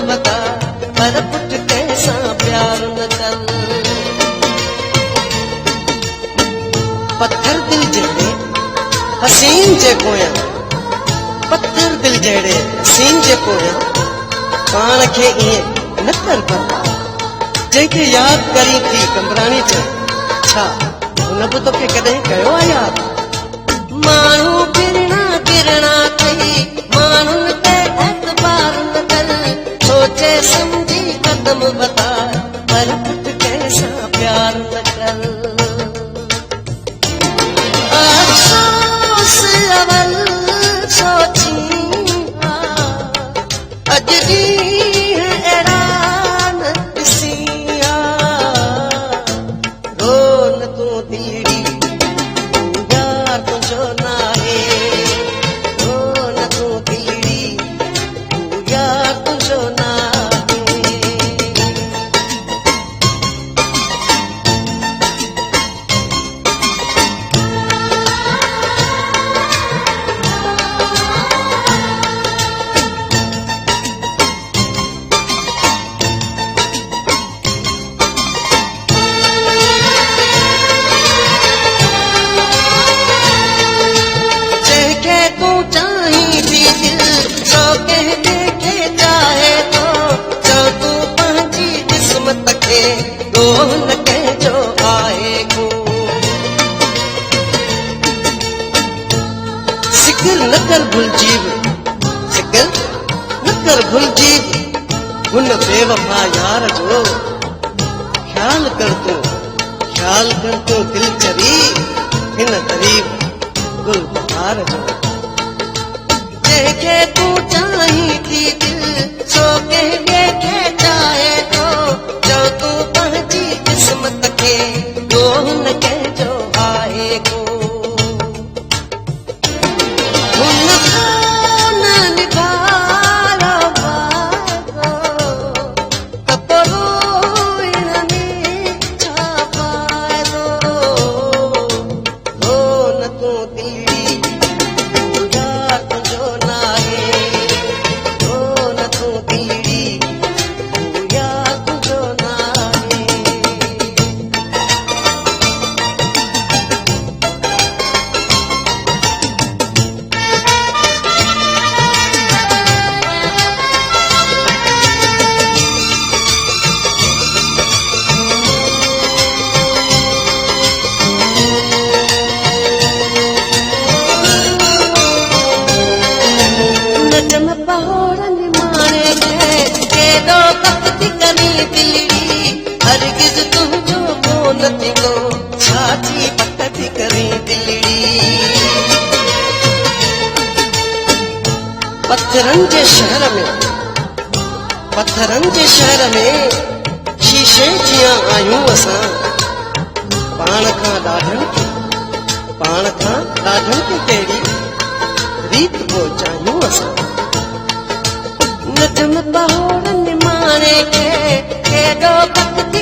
बता, पर पुट कैसा प्यार न कर। पत्थर दिल जड़े हसीन जे कोया, पत्थर दिल जड़े हसीन जे कोया, पान खे ईअं न कर बता। जंहिंखे याद करी थी कमरानी च, छा हुन बि तोखे कॾहिं कयो आहे याद? माण्हू किरना किरना कई, माण्हुनि ते एतबार न कर, सोचे समझी कदम बता, पर पुट कैसा प्यार न कर। अफ़सोस अवल सोची अॼु ॾींहुं अहिड़ा न ॾिसी रो न तूं दीड़ी, तूं यार तुंहिंजो नाहे, रो न तूं दीड़ी, तूं यार तुंहिंजो नाहे। नकर भुलजी, सिकल नकर भुलजी हुन बेवफा यार जो, ख्याल कर तूं दिल चरी हिन ग़रीब गुल बहार जो। जंहिंखे तूं चाहीं थी दिल, सो कंहिंखे चाहे थो, जो तूं पंहिंजी किस्मत खे ॻोल्ह न कंहिंजो आहे को। पत्थरनि जे शहर में शीशे जियां आहियूं असां, पाण खां ॾाढनि खे कहिड़ी रीत पोइ चाहियूं असां। नजम पहोड़नि माणे खे केॾो भक्ति